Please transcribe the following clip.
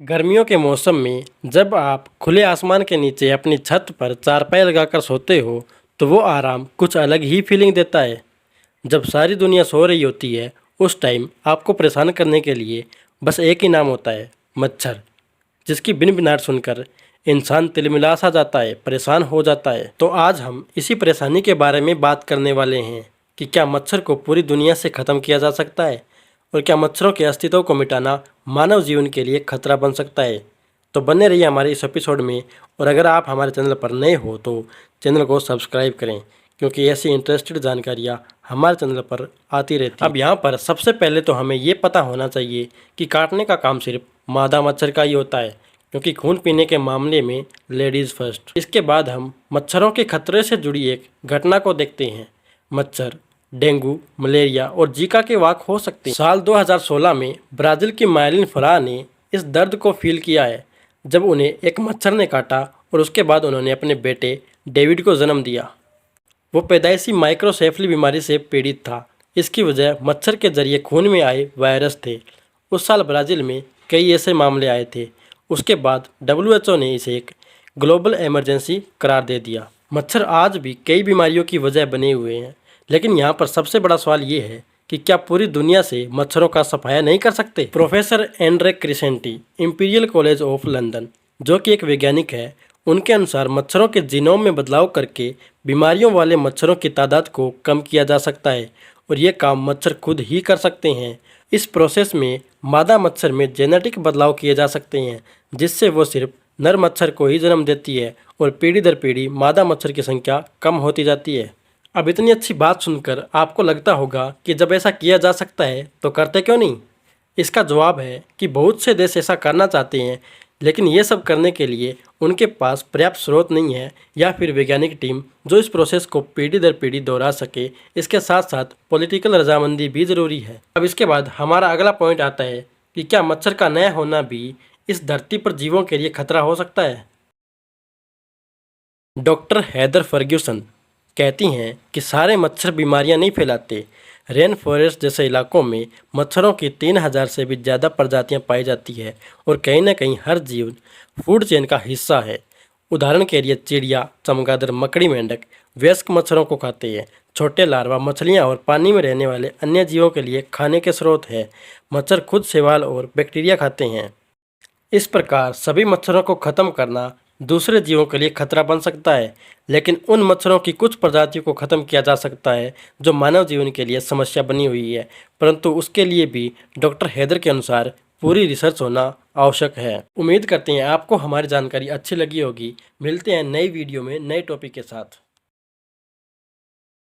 गर्मियों के मौसम में जब आप खुले आसमान के नीचे अपनी छत पर चारपाई लगाकर सोते हो तो वो आराम कुछ अलग ही फीलिंग देता है। जब सारी दुनिया सो रही होती है उस टाइम आपको परेशान करने के लिए बस एक ही नाम होता है, मच्छर, जिसकी भिनभिनाहट सुनकर इंसान तिलमिला सा जाता है, परेशान हो जाता है। तो आज हम इसी परेशानी के बारे में बात करने वाले हैं कि क्या मच्छर को पूरी दुनिया से ख़त्म किया जा सकता है और क्या मच्छरों के अस्तित्व को मिटाना मानव जीवन के लिए खतरा बन सकता है। तो बने रहिए हमारे इस एपिसोड में। और अगर आप हमारे चैनल पर नए हो तो चैनल को सब्सक्राइब करें, क्योंकि ऐसी इंटरेस्टेड जानकारियाँ हमारे चैनल पर आती रहती हैं। अब यहाँ पर सबसे पहले तो हमें ये पता होना चाहिए कि काटने का काम सिर्फ मादा मच्छर का ही होता है, क्योंकि खून पीने के मामले में लेडीज़ फर्स्ट। इसके बाद हम मच्छरों के खतरे से जुड़ी एक घटना को देखते हैं। मच्छर डेंगू, मलेरिया और जीका के वाक हो सकते हैं। साल 2016 में ब्राज़ील की मायलिन फराह ने इस दर्द को फील किया है जब उन्हें एक मच्छर ने काटा और उसके बाद उन्होंने अपने बेटे डेविड को जन्म दिया। वो पैदाइशी माइक्रोसेफली बीमारी से पीड़ित था। इसकी वजह मच्छर के जरिए खून में आए वायरस थे। उस साल ब्राज़ील में कई ऐसे मामले आए थे। उसके बाद WHO ने इसे एक ग्लोबल इमरजेंसी करार दे दिया। मच्छर आज भी कई बीमारियों की वजह बने हुए हैं, लेकिन यहाँ पर सबसे बड़ा सवाल ये है कि क्या पूरी दुनिया से मच्छरों का सफाया नहीं कर सकते। Professor Andre Crisanti, Imperial College of London, जो कि एक वैज्ञानिक है, उनके अनुसार मच्छरों के जीनोम में बदलाव करके बीमारियों वाले मच्छरों की तादाद को कम किया जा सकता है और ये काम मच्छर खुद ही कर सकते हैं। इस प्रोसेस में मादा मच्छर में जेनेटिक बदलाव किए जा सकते हैं, जिससे वो सिर्फ नर मच्छर को ही जन्म देती है और पीढ़ी दर पीढ़ी मादा मच्छर की संख्या कम होती जाती है। अब इतनी अच्छी बात सुनकर आपको लगता होगा कि जब ऐसा किया जा सकता है तो करते क्यों नहीं। इसका जवाब है कि बहुत से देश ऐसा करना चाहते हैं, लेकिन ये सब करने के लिए उनके पास पर्याप्त स्रोत नहीं है या फिर वैज्ञानिक टीम जो इस प्रोसेस को पीढ़ी दर पीढ़ी दोहरा सके। इसके साथ साथ पॉलिटिकल रजामंदी भी ज़रूरी है। अब इसके बाद हमारा अगला पॉइंट आता है कि क्या मच्छर का न होना भी इस धरती पर जीवों के लिए खतरा हो सकता है। डॉक्टर हैदर फर्ग्यूसन कहती हैं कि सारे मच्छर बीमारियां नहीं फैलाते। रेन फॉरेस्ट जैसे इलाकों में मच्छरों की 3000 से भी ज़्यादा प्रजातियां पाई जाती है और कहीं ना कहीं हर जीव फूड चेन का हिस्सा है। उदाहरण के लिए चिड़िया, चमगादड़, मकड़ी, मेंढक वयस्क मच्छरों को खाते हैं। छोटे लार्वा मछलियां और पानी में रहने वाले अन्य जीवों के लिए खाने के स्रोत है। मच्छर खुद शैवाल और बैक्टीरिया खाते हैं। इस प्रकार सभी मच्छरों को ख़त्म करना दूसरे जीवों के लिए खतरा बन सकता है, लेकिन उन मच्छरों की कुछ प्रजातियों को ख़त्म किया जा सकता है जो मानव जीवन के लिए समस्या बनी हुई है, परंतु उसके लिए भी डॉक्टर हैदर के अनुसार पूरी रिसर्च होना आवश्यक है। उम्मीद करते हैं आपको हमारी जानकारी अच्छी लगी होगी। मिलते हैं नई वीडियो में नए टॉपिक के साथ।